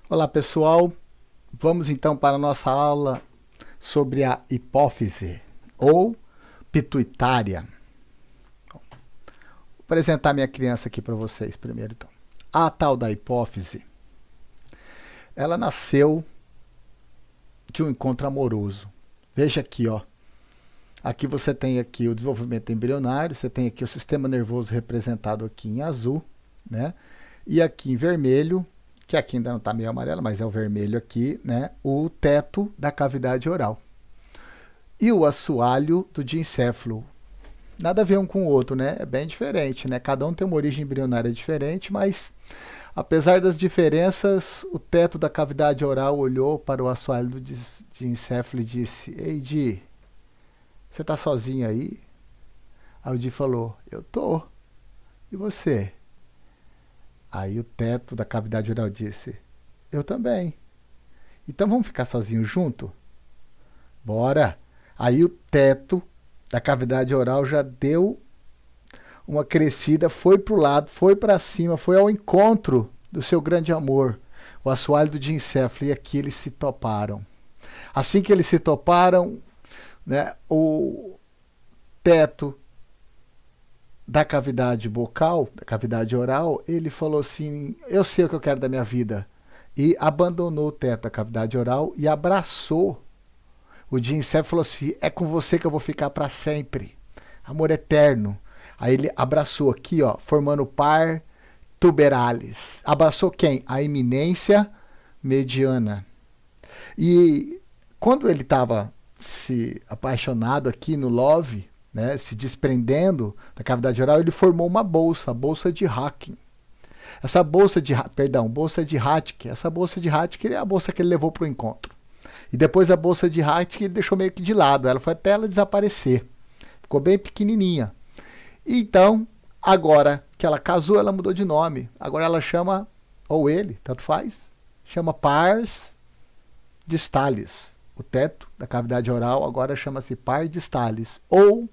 Olá pessoal, vamos então para a nossa aula sobre a hipófise ou pituitária. Vou apresentar minha criança aqui para vocês primeiro então. A tal da hipófise, ela nasceu de um encontro amoroso. Veja aqui, ó. Aqui você tem aqui o desenvolvimento embrionário, você tem aqui o sistema nervoso representado aqui em azul, né? E aqui em vermelho, que aqui ainda não está meio amarelo, mas é o vermelho aqui, né? O teto da cavidade oral. E o assoalho do diencéfalo. Nada a ver um com o outro, né? É bem diferente, né? Cada um tem uma origem embrionária diferente, mas apesar das diferenças, o teto da cavidade oral olhou para o assoalho do diencéfalo e disse: Ei, Di, você está sozinho aí? Aí o Di falou: Eu tô. E você? Aí o teto da cavidade oral disse: Eu também. Então vamos ficar sozinhos junto? Bora! Aí o teto da cavidade oral já deu uma crescida, foi para o lado, foi para cima, foi ao encontro do seu grande amor, o assoalho do diencéfalo, e aqui eles se toparam. Assim que eles se toparam, né, o teto da cavidade bucal, da cavidade oral, ele falou assim: eu sei o que eu quero da minha vida. E abandonou o teto da cavidade oral e abraçou o diencéfalo e falou assim: é com você que eu vou ficar para sempre. Amor eterno. Aí ele abraçou aqui, ó, formando o par tuberalis. Abraçou quem? A eminência mediana. E quando ele estava se apaixonado aqui no love, né, se desprendendo da cavidade oral, ele formou uma bolsa, a bolsa de Hacking. Essa bolsa de, bolsa de Hacking, essa bolsa de Hacking é a bolsa que ele levou para o encontro. E depois a bolsa de Hacking ele deixou meio que de lado, ela foi até ela desaparecer. Ficou bem pequenininha. Então, agora que ela casou, ela mudou de nome. Agora ela chama, ou ele, tanto faz, chama pars distalis. O teto da cavidade oral agora chama-se par distalis, ou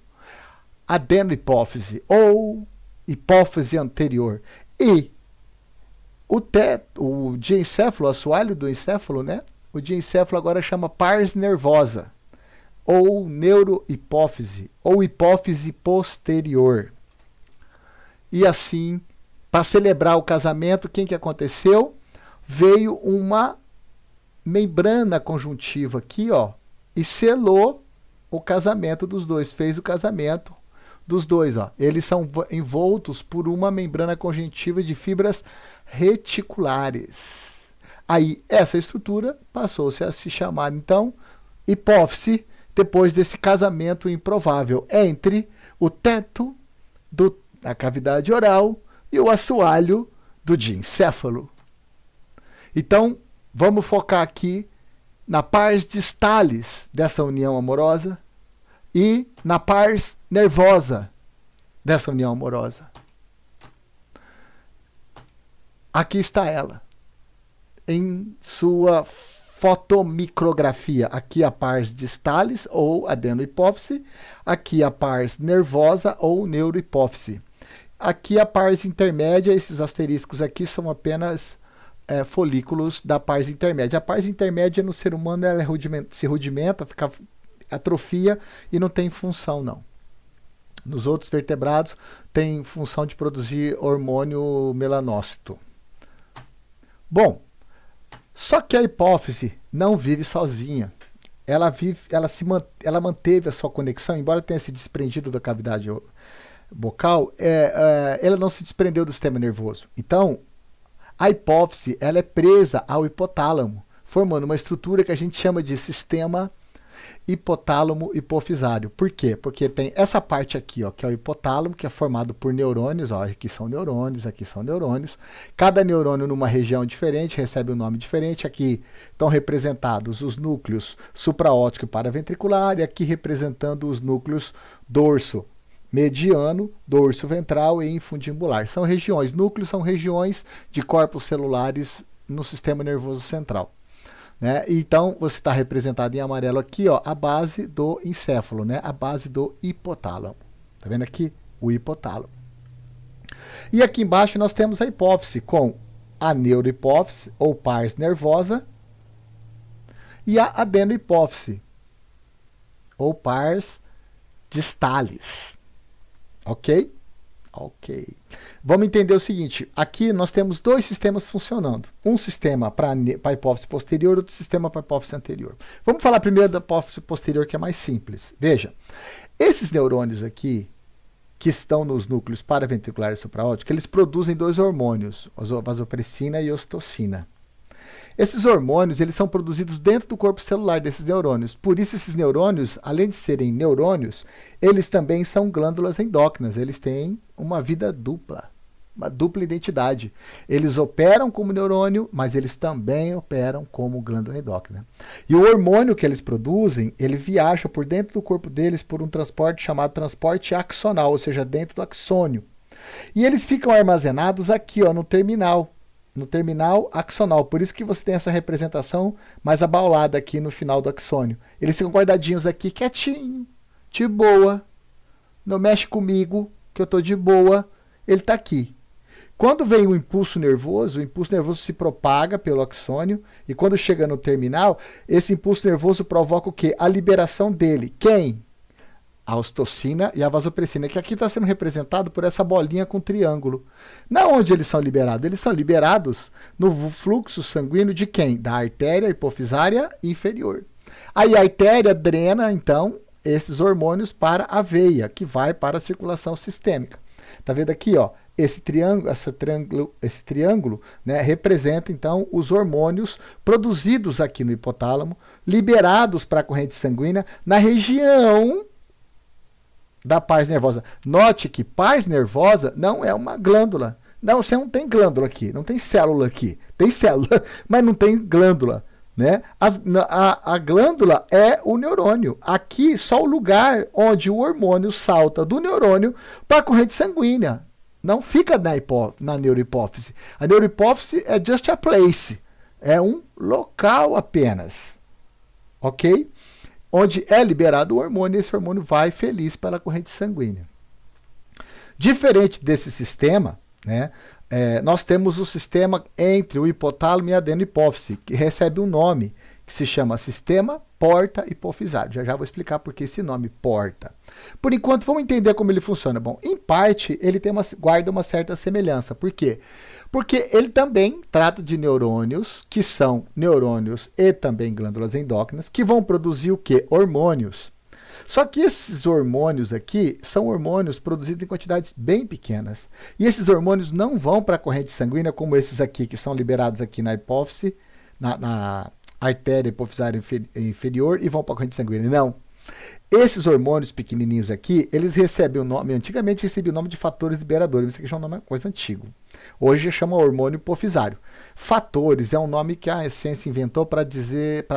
adenohipófise, ou hipófise anterior. E o teto, o diencéfalo, o assoalho do encéfalo, né? O diencéfalo agora chama pars nervosa, ou neurohipófise, ou hipófise posterior. E assim, para celebrar o casamento, quem que aconteceu? Veio uma membrana conjuntiva aqui, ó, e selou o casamento dos dois, fez o casamento dos dois, ó. Eles são envoltos por uma membrana conjuntiva de fibras reticulares. Aí, essa estrutura passou-se a se chamar, então, hipófise, depois desse casamento improvável entre o teto da cavidade oral e o assoalho do diencéfalo. Então, vamos focar aqui na pars distalis dessa união amorosa e na pars nervosa dessa união amorosa. Aqui está ela, em sua fotomicrografia. Aqui a pars distalis, ou adenohipófise. Aqui a pars nervosa, ou neurohipófise. Aqui a pars intermédia, esses asteriscos aqui são apenas folículos da pars intermédia. A pars intermédia no ser humano ela se rudimenta, fica atrofia e não tem função, não. Nos outros vertebrados tem função de produzir hormônio melanócito. Bom, só que a hipófise não vive sozinha. Ela manteve a sua conexão, embora tenha se desprendido da cavidade bucal, ela não se desprendeu do sistema nervoso. Então, a hipófise ela é presa ao hipotálamo, formando uma estrutura que a gente chama de sistema hipotálamo hipofisário. Por quê? Porque tem essa parte aqui, ó, que é o hipotálamo, que é formado por neurônios. Ó, aqui são neurônios, aqui são neurônios. Cada neurônio numa região diferente recebe um nome diferente. Aqui estão representados os núcleos supraóptico e paraventricular, e aqui representando os núcleos dorso mediano, dorso ventral e infundibular. São regiões, núcleos são regiões de corpos celulares no sistema nervoso central. Né? Então, você está representado em amarelo aqui, ó, a base do encéfalo, né? A base do hipotálamo. Tá vendo aqui? O hipotálamo. E aqui embaixo nós temos a hipófise com a neurohipófise, ou pars nervosa, e a adenohipófise, ou pars distalis. Ok? Ok. Vamos entender o seguinte. Aqui nós temos dois sistemas funcionando. Um sistema para a hipófise posterior, outro sistema para a hipófise anterior. Vamos falar primeiro da hipófise posterior, que é mais simples. Veja, esses neurônios aqui, que estão nos núcleos paraventriculares supraóticos, eles produzem dois hormônios, vasopressina e ocitocina. Esses hormônios, eles são produzidos dentro do corpo celular desses neurônios. Por isso, esses neurônios, além de serem neurônios, eles também são glândulas endócrinas. Eles têm uma vida dupla, uma dupla identidade. Eles operam como neurônio, mas eles também operam como glândula endócrina. E o hormônio que eles produzem, ele viaja por dentro do corpo deles por um transporte chamado transporte axonal, ou seja, dentro do axônio. E eles ficam armazenados aqui, ó, no terminal axonal. Por isso que você tem essa representação mais abaulada aqui no final do axônio. Eles ficam guardadinhos aqui, quietinho, de boa. Não mexe comigo, que eu estou de boa. Ele está aqui. Quando vem o impulso nervoso se propaga pelo axônio, e quando chega no terminal, esse impulso nervoso provoca o quê? A liberação dele. Quem? A ocitocina e a vasopressina, que aqui está sendo representado por essa bolinha com triângulo. Na onde eles são liberados? Eles são liberados no fluxo sanguíneo de quem? Da artéria hipofisária inferior. Aí a artéria drena, então, esses hormônios para a veia, que vai para a circulação sistêmica. Tá vendo aqui, ó? Esse triângulo, né, representa, então, os hormônios produzidos aqui no hipotálamo, liberados para a corrente sanguínea na região da pars nervosa. Note que pars nervosa não é uma glândula. Não, você não tem glândula aqui, não tem célula aqui. Tem célula, mas não tem glândula. Né? A glândula é o neurônio. Aqui, só o lugar onde o hormônio salta do neurônio para a corrente sanguínea. Não fica na neurohipófise. A neurohipófise é just a place. É um local apenas. Ok? Onde é liberado o hormônio, e esse hormônio vai feliz pela corrente sanguínea. Diferente desse sistema, né, nós temos o sistema entre o hipotálamo e a adenohipófise, que recebe um nome que se chama sistema porta-hipofisário. Já vou explicar por que esse nome porta. Por enquanto, vamos entender como ele funciona. Bom, em parte, ele guarda uma certa semelhança. Por quê? Porque ele também trata de neurônios, que são neurônios e também glândulas endócrinas, que vão produzir o quê? Hormônios. Só que esses hormônios aqui são hormônios produzidos em quantidades bem pequenas. E esses hormônios não vão para a corrente sanguínea como esses aqui, que são liberados aqui na hipófise, na artéria hipofisária inferior, e vão para a corrente sanguínea. Não. Esses hormônios pequenininhos aqui, eles recebem o nome, antigamente recebiam o nome de fatores liberadores, isso aqui já é uma coisa antiga. Hoje chama hormônio hipofisário. Fatores é um nome que a ciência inventou para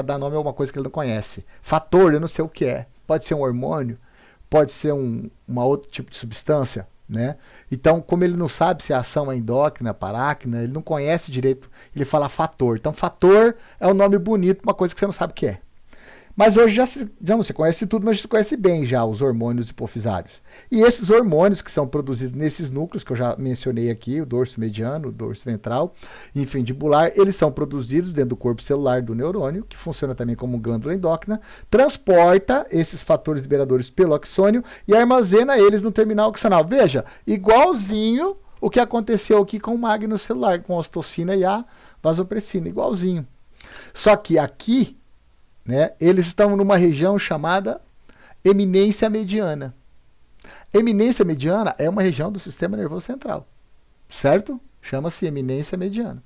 dar nome a alguma coisa que ele não conhece. Fator, eu não sei o que é. Pode ser um hormônio, pode ser uma outro tipo de substância, né? Então, como ele não sabe se a ação é endócrina, parácrina, ele não conhece direito, ele fala fator. Então, fator é um nome bonito para uma coisa que você não sabe o que é. Mas hoje já não se conhece tudo, mas se conhece bem já os hormônios hipofisários. E esses hormônios que são produzidos nesses núcleos, que eu já mencionei aqui, o dorso mediano, o dorso ventral, infundibular, eles são produzidos dentro do corpo celular do neurônio, que funciona também como glândula endócrina, transporta esses fatores liberadores pelo axônio e armazena eles no terminal axonal. Veja, igualzinho o que aconteceu aqui com o magno celular, com a ocitocina e a vasopressina, igualzinho. Só que aqui, né, eles estão numa região chamada eminência mediana. Eminência mediana é uma região do sistema nervoso central, certo? Chama-se eminência mediana.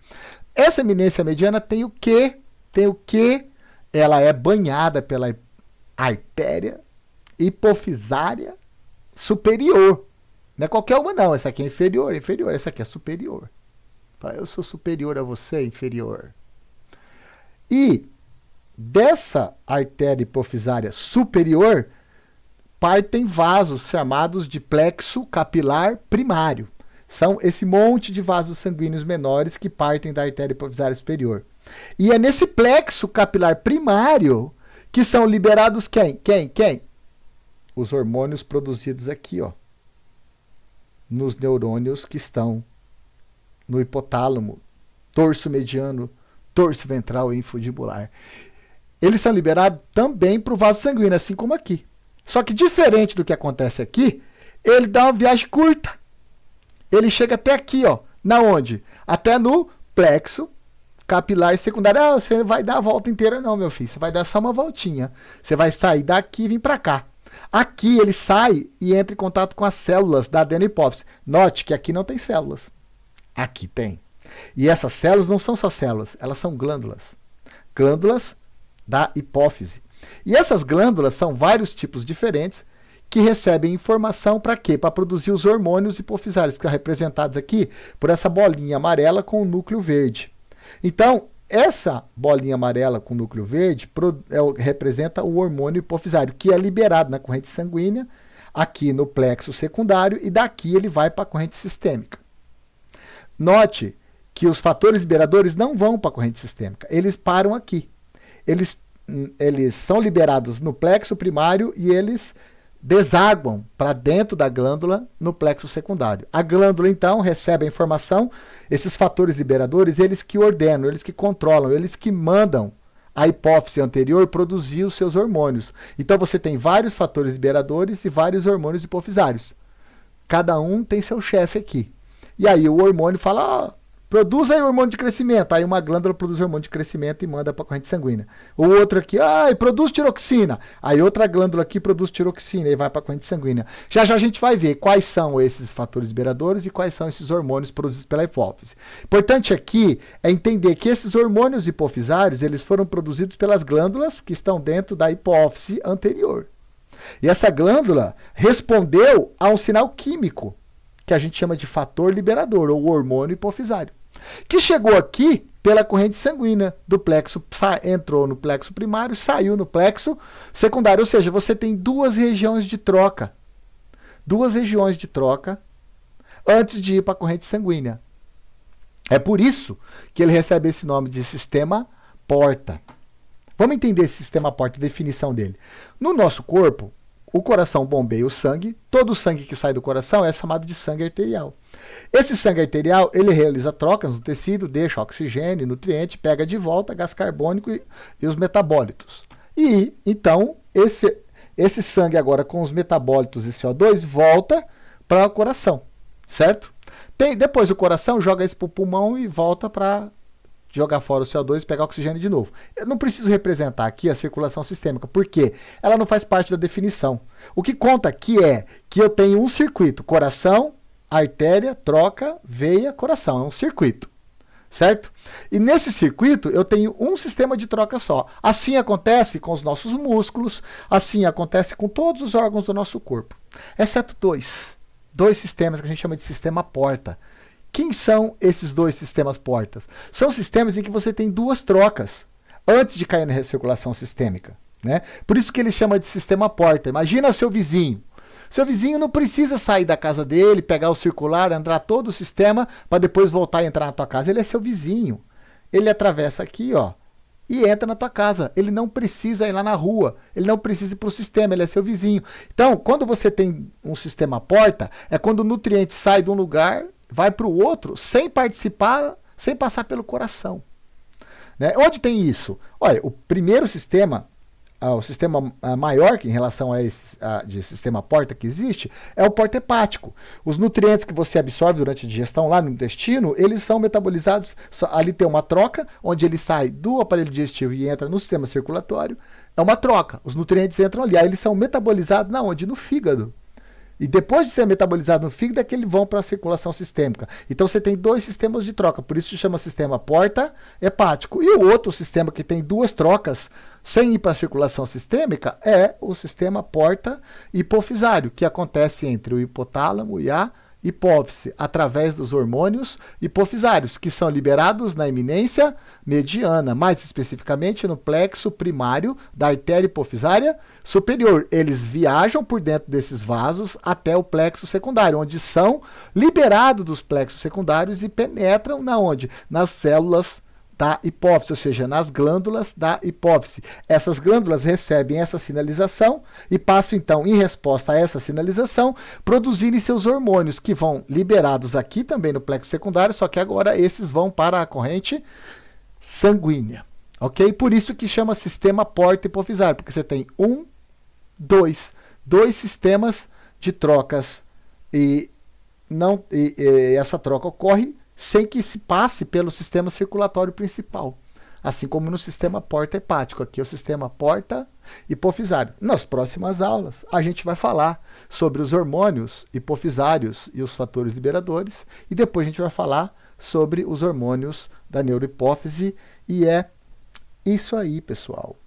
Essa eminência mediana tem o quê? Ela é banhada pela artéria hipofisária superior. Não é qualquer uma não, essa aqui é inferior, essa aqui é superior. Eu sou superior a você, inferior. E dessa artéria hipofisária superior, partem vasos chamados de plexo capilar primário. São esse monte de vasos sanguíneos menores que partem da artéria hipofisária superior. E é nesse plexo capilar primário que são liberados quem? Os hormônios produzidos aqui, ó, nos neurônios que estão no hipotálamo torso mediano, torso ventral e infundibular. Eles são liberados também para o vaso sanguíneo, assim como aqui. Só que diferente do que acontece aqui, ele dá uma viagem curta. Ele chega até aqui, ó. Na onde? Até no plexo capilar secundário. Ah, você não vai dar a volta inteira não, meu filho. Você vai dar só uma voltinha. Você vai sair daqui e vir para cá. Aqui ele sai e entra em contato com as células da adenohipófise. Note que aqui não tem células. Aqui tem. E essas células não são só células, elas são glândulas. Glândulas da hipófise. E essas glândulas são vários tipos diferentes que recebem informação para quê? Para produzir os hormônios hipofisários, que são representados aqui por essa bolinha amarela com o núcleo verde. Então, essa bolinha amarela com núcleo verde representa o hormônio hipofisário, que é liberado na corrente sanguínea, aqui no plexo secundário, e daqui ele vai para a corrente sistêmica. Note que os fatores liberadores não vão para a corrente sistêmica, eles param aqui. Eles são liberados no plexo primário e eles desaguam para dentro da glândula no plexo secundário. A glândula, então, recebe a informação, esses fatores liberadores, eles que ordenam, eles que controlam, eles que mandam a hipófise anterior produzir os seus hormônios. Então, você tem vários fatores liberadores e vários hormônios hipofisários. Cada um tem seu chefe aqui. E aí o hormônio fala, produz aí hormônio de crescimento. Aí uma glândula produz hormônio de crescimento e manda para a corrente sanguínea. O outro aqui, produz tiroxina. Aí outra glândula aqui produz tiroxina e vai para a corrente sanguínea. Já já a gente vai ver quais são esses fatores liberadores e quais são esses hormônios produzidos pela hipófise. Importante aqui é entender que esses hormônios hipofisários, eles foram produzidos pelas glândulas que estão dentro da hipófise anterior. E essa glândula respondeu a um sinal químico, que a gente chama de fator liberador, ou hormônio hipofisário, que chegou aqui pela corrente sanguínea do plexo, entrou no plexo primário, saiu no plexo secundário, ou seja, você tem duas regiões de troca antes de ir para a corrente sanguínea. É por isso que ele recebe esse nome de sistema porta. Vamos entender esse sistema porta, a definição dele. No nosso corpo, o coração bombeia o sangue, todo o sangue que sai do coração é chamado de sangue arterial. Esse sangue arterial, ele realiza trocas no tecido, deixa oxigênio, nutriente, pega de volta gás carbônico e os metabólitos. E, então, esse sangue agora com os metabólitos e CO2 volta para o coração, certo? Depois o coração joga isso para o pulmão e volta para jogar fora o CO2 e pegar oxigênio de novo. Eu não preciso representar aqui a circulação sistêmica, porque ela não faz parte da definição. O que conta aqui é que eu tenho um circuito, coração, artéria, troca, veia, coração. É um circuito, certo? E nesse circuito eu tenho um sistema de troca só. Assim acontece com os nossos músculos, assim acontece com todos os órgãos do nosso corpo, exceto dois sistemas que a gente chama de sistema porta. Quem são esses dois sistemas portas? São sistemas em que você tem duas trocas antes de cair na recirculação sistêmica, né? Por isso que ele chama de sistema porta. Imagina seu vizinho. Seu vizinho não precisa sair da casa dele, pegar o circular, entrar todo o sistema para depois voltar e entrar na tua casa. Ele é seu vizinho. Ele atravessa aqui, ó, e entra na tua casa. Ele não precisa ir lá na rua. Ele não precisa ir para o sistema. Ele é seu vizinho. Então, quando você tem um sistema porta, é quando o nutriente sai de um lugar, vai para o outro sem participar, sem passar pelo coração, né? Onde tem isso? Olha, o primeiro sistema, o sistema maior que em relação a esse de sistema porta que existe, é o porta hepático. Os nutrientes que você absorve durante a digestão lá no intestino, eles são metabolizados, ali tem uma troca, onde ele sai do aparelho digestivo e entra no sistema circulatório, é uma troca, os nutrientes entram ali, aí eles são metabolizados na onde? No fígado. E depois de ser metabolizado no fígado, é que eles vão para a circulação sistêmica. Então você tem dois sistemas de troca, por isso se chama sistema porta hepático. E o outro sistema que tem duas trocas sem ir para a circulação sistêmica é o sistema porta hipofisário, que acontece entre o hipotálamo e a hipófise, através dos hormônios hipofisários, que são liberados na eminência mediana, mais especificamente no plexo primário da artéria hipofisária superior. Eles viajam por dentro desses vasos até o plexo secundário, onde são liberados dos plexos secundários e penetram na onde? Nas células da hipófise, ou seja, nas glândulas da hipófise. Essas glândulas recebem essa sinalização e passam, então, em resposta a essa sinalização, produzirem seus hormônios, que vão liberados aqui também no plexo secundário, só que agora esses vão para a corrente sanguínea. Ok? Por isso que chama sistema porta-hipofisário, porque você tem dois sistemas de trocas e essa troca ocorre sem que se passe pelo sistema circulatório principal, assim como no sistema porta-hepático. Aqui é o sistema porta-hipofisário. Nas próximas aulas, a gente vai falar sobre os hormônios hipofisários e os fatores liberadores, e depois a gente vai falar sobre os hormônios da neurohipófise, e é isso aí, pessoal.